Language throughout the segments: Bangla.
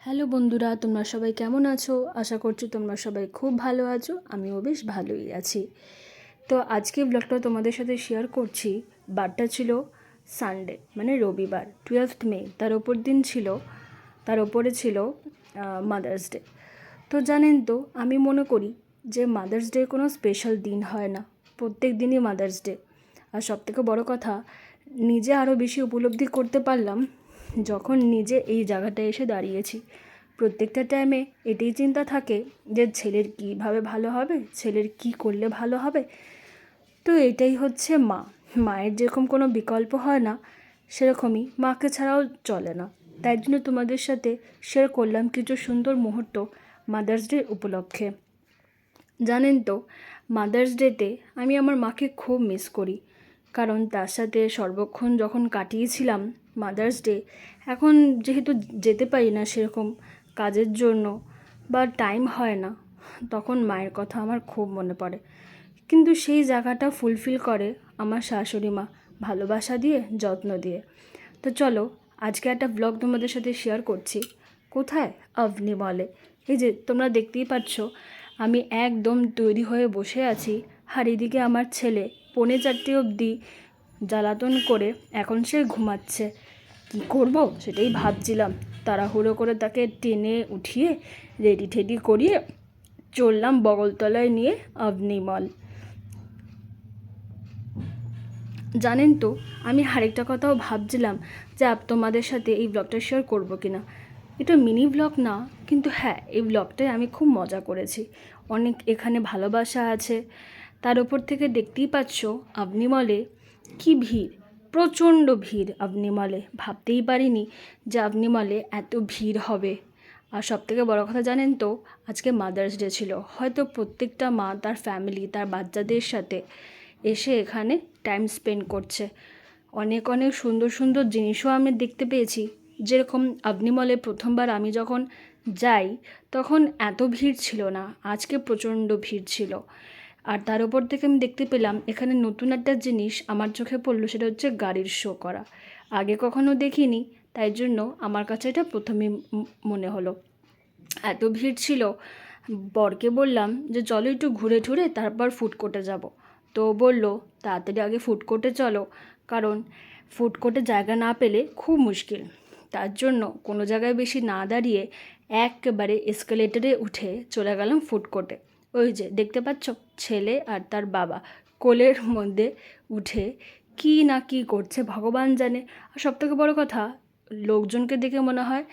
হ্যালো বন্ধুরা, তোমরা সবাই কেমন আছো? আশা করছি তোমরা সবাই খুব ভালো আছো। আমিও বেশ ভালোই আছি। তো আজকে ব্লগটা তোমাদের সাথে শেয়ার করছি। বারটা ছিল সানডে, মানে রবিবার, 12th মে। তার ওপরে ছিল মাদার্স ডে। তো জানেন তো, আমি মনে করি যে মাদার্স ডে কোনো স্পেশাল দিন হয় না, প্রত্যেক দিনই মাদার্স ডে। আর সবথেকে বড় কথা, নিজে আরও বেশি উপলব্ধি করতে পারলাম যখন নিজে এই জায়গাটায় এসে দাঁড়িয়েছি। প্রত্যেকটা টাইমে এটাই চিন্তা থাকে যে ছেলের কীভাবে ভালো হবে, ছেলের কী করলে ভালো হবে। তো এটাই হচ্ছে মা। মায়ের যেরকম কোনো বিকল্প হয় না, সেরকমই মাকে ছাড়াও চলে না। তাই জন্য তোমাদের সাথে শেয়ার করলাম কিছু সুন্দর মুহূর্ত মাদার্স ডে উপলক্ষে। জানেন তো, মাদার্স ডেতে আমি আমার মাকে খুব মিস করি, কারণ তার সাথে সর্বক্ষণ যখন কাটিয়েছিলাম মাদার্স ডে। এখন যেহেতু যেতে পারি না সেরকম কাজের জন্য, বা টাইম হয় না, তখন মায়ের কথা আমার খুব মনে পড়ে। কিন্তু সেই জায়গাটা ফুলফিল করে আমার শাশুড়ি মা, ভালোবাসা দিয়ে, যত্ন দিয়ে। তো চলো, আজকে একটা ব্লগ তোমাদের সাথে শেয়ার করছি। কোথায়? আভনি মলে। এই যে তোমরা দেখতেই পাচ্ছ, আমি একদম তৈরি হয়ে বসে আছি। আর এদিকে আমার ছেলে 3:45 অবধি জ্বালাতন করে এখন সে ঘুমাচ্ছে। কী করব সেটাই ভাবছিলাম। তাড়াহুড়ো করে তাকে টেনে উঠিয়ে রেডি টেডি করিয়ে চললাম বগলতলায় নিয়ে আভনি মল। জানেন তো, আমি আরেকটা কথাও ভাবছিলাম যে তোমাদের সাথে এই ব্লগটা শেয়ার করবো কিনা। এটা মিনি ব্লগ না, কিন্তু হ্যাঁ, এই ব্লগটায় আমি খুব মজা করেছি। অনেক এখানে ভালোবাসা আছে। তার উপর থেকে দেখতেই পাচ্ছ আভনি মলে কী ভিড়, প্রচণ্ড ভিড় আভনি মলে। ভাবতেই পারিনি যে আভনি মলে এত ভিড় হবে। আর সবথেকে বড় কথা জানেন তো, আজকে মাদার্স ডে ছিল। হয়তো প্রত্যেকটা মা তার ফ্যামিলি, তার বাচ্চাদের সাথে এসে এখানে টাইম স্পেন্ড করছে। অনেক অনেক সুন্দর সুন্দর জিনিসও আমি দেখতে পেয়েছি। যেরকম আভনি মলে প্রথমবার আমি যখন যাই তখন এত ভিড় ছিল না, আজকে প্রচণ্ড ভিড় ছিল। আর তার উপর থেকে আমি দেখতে পেলাম এখানে নতুন একটা জিনিস আমার চোখে পড়লো, সেটা হচ্ছে গাড়ির শো করা। আগে কখনো দেখিনি, তাই জন্য আমার কাছে এটা প্রথমেই মনে হলো। এত ভিড় ছিল, বরকে বললাম যে চলো একটু ঘুরে ঠুরে তারপর ফুড কোর্টে যাব। তো বলল তাড়াতাড়ি আগে ফুড কোর্টে চলো, কারণ ফুড কোর্টে জায়গা না পেলে খুব মুশকিল। তার জন্য কোনো জায়গায় বেশি না দাঁড়িয়ে একেবারে এসকেলেটারে উঠে চলে গেলাম ফুড কোর্টে। ওই যে দেখতে পাচ্ছ, ছেলে আর তার বাবা কোলের মধ্যে উঠে কী না কী করছে ভগবান জানে। আর সবথেকে বড় কথা, লোকজনকে দেখে মনে হয়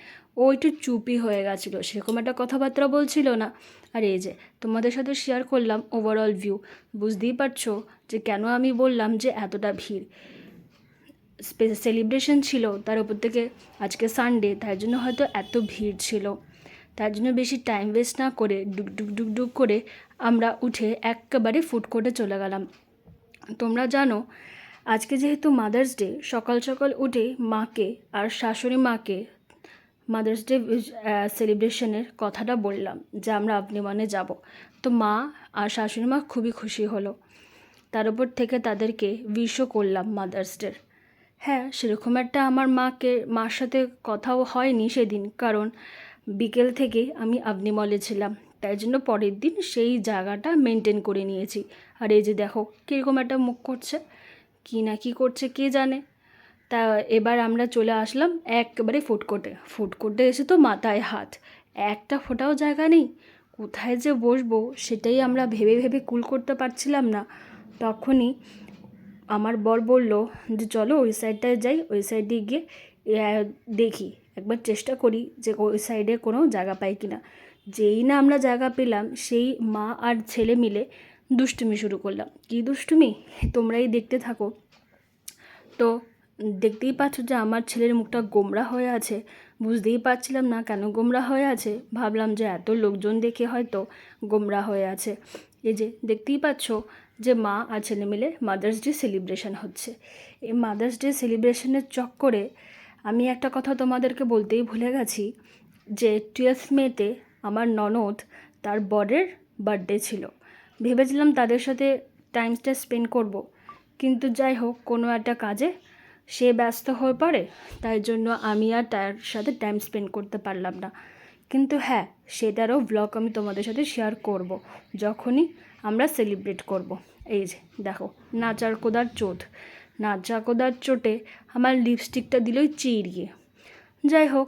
ও একটু চুপই হয়ে গেছিলো, সেরকম একটা কথাবার্তা বলছিল না। আর এই যে তোমাদের সাথে শেয়ার করলাম ওভারঅল ভিউ। বুঝতেই পারছো যে কেন আমি বললাম যে এতটা ভিড়। সেলিব্রেশন ছিল, তার উপর থেকে আজকে সানডে, তাই জন্য হয়তো এত ভিড় ছিল। তার জন্য বেশি টাইম ওয়েস্ট না করে ডুক করে আমরা উঠে একেবারে ফুড কোর্টে চলে গেলাম। তোমরা জানো, আজকে যেহেতু মাদার্স ডে, সকাল সকাল উঠে মাকে আর শাশুড়ি মাকে মাদার্স ডে সেলিব্রেশনের কথাটা বললাম যে আমরা আভনি মলে যাব। তো মা আর শাশুড়ি মা খুবই খুশি হলো। তার উপর থেকে তাদেরকে উইশও করলাম মাদার্স ডের। হ্যাঁ, সেরকম একটা আমার মার সাথে কথাও হয়নি সেদিন, কারণ বিকেল থেকে আমি আভনি মলে ছিলাম। তাই জন্য পরের দিন সেই জায়গাটা মেনটেন করে নিয়েছি। আর এই যে দেখো কীরকম একটা মুখ করছে, কী না কী করছে কে জানে। তা এবার আমরা চলে আসলাম একেবারে ফুড কোর্টে এসে তো মাথায় হাত, একটা ফোটাও জায়গা নেই। কোথায় যে বসবো সেটাই আমরা ভেবে ভেবে কুল করতে পারছিলাম না। তখনই আমার বর বলল যে চলো ওই সাইডটায় যাই, ওই সাইডে গিয়ে দেখি, একবার চেষ্টা করি যে ওই সাইডে কোনো জায়গা পাই কিনা। যেই না আমরা জায়গা পেলাম, সেই মা আর ছেলে মিলে দুষ্টুমি শুরু করলাম। কী দুষ্টুমি তোমরাই দেখতে থাকো। তো দেখতেই পাচ্ছ যে আমার ছেলের মুখটা গোমড়া হয়ে আছে। বুঝতেই পারছিলাম না কেন গোমড়া হয়ে আছে, ভাবলাম যে এত লোকজন দেখে হয়তো গোমড়া হয়ে আছে। এই যে দেখতেই পাচ্ছ যে মা আর ছেলে মিলে মাদার্স ডে সেলিব্রেশন হচ্ছে। এই মাদার্স ডে সেলিব্রেশনের চক্করে আমি একটা কথা তোমাদেরকে বলতেই ভুলে গেছি, যে 12th মেতে আমার ননদ তার বরের বার্থডে ছিল। ভেবেছিলাম তাদের সাথে টাইমটা স্পেন্ড করব, কিন্তু যাই হোক কোনো একটা কাজে সে ব্যস্ত হয়ে পড়ে, তাই জন্য আমি আর তার সাথে টাইম স্পেন্ড করতে পারলাম না। কিন্তু হ্যাঁ, সেটারও ব্লগ আমি তোমাদের সাথে শেয়ার করব যখনই আমরা সেলিব্রেট করব। এই যে দেখো, নাচার কোদার চোট, নাচা কোদার চোটে আমার লিপস্টিকটা দিলই চিরিয়ে। যাই হোক,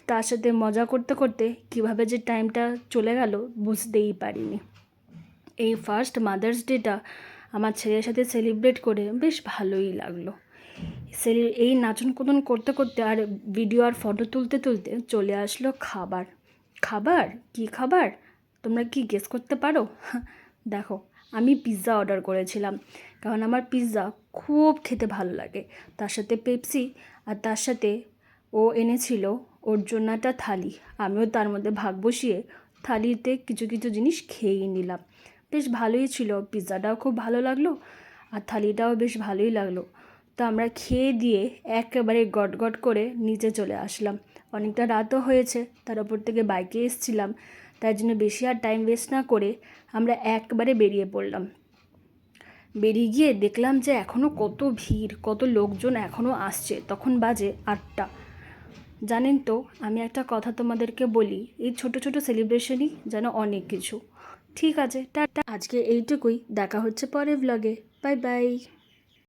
তার সাথে মজা করতে করতে কীভাবে যে টাইমটা চলে গেল বুঝতেই পারিনি। এই ফার্স্ট মাদার্স ডেটা আমার ছেলের সাথে সেলিব্রেট করে বেশ ভালোই লাগলো। এই নাচন কোদন করতে করতে আর ভিডিও আর ফটো তুলতে তুলতে চলে আসলো খাবার। খাবার কী খাবার তোমরা কি গেস করতে পারো? দেখো, আমি পিৎজা অর্ডার করেছিলাম, কারণ আমার পিৎজা খুব খেতে ভালো লাগে। তার সাথে পেপসি, আর তার সাথে ও এনেছিল ওর জন্য একটা থালি। আমিও তার মধ্যে ভাগ বসিয়ে থালিতে কিছু কিছু জিনিস খেয়েই নিলাম। বেশ ভালোই ছিল, পিৎজাটাও খুব ভালো লাগলো আর থালিটাও বেশ ভালোই লাগলো। তো আমরা খেয়ে দিয়ে একেবারে গট করে নিচে চলে আসলাম। অনেকটা রাতও হয়েছে, তার ওপর থেকে বাইকে এসেছিলাম, তাই জন্য বেশি আর টাইম ওয়েস্ট না করে আমরা একবারে বেরিয়ে পড়লাম। বেরিয়ে গিয়ে দেখলাম যে এখনও কত ভিড়, কত লোকজন এখনও আসছে। তখন বাজে 8টা। জানেন তো, আমি একটা কথা তোমাদেরকে বলি, এই ছোট ছোট সেলিব্রেশনই যেন অনেক কিছু। ঠিক আছে, টাটা, আজকে এইটুকুই। দেখা হচ্ছে পরের ব্লগে। Bye bye.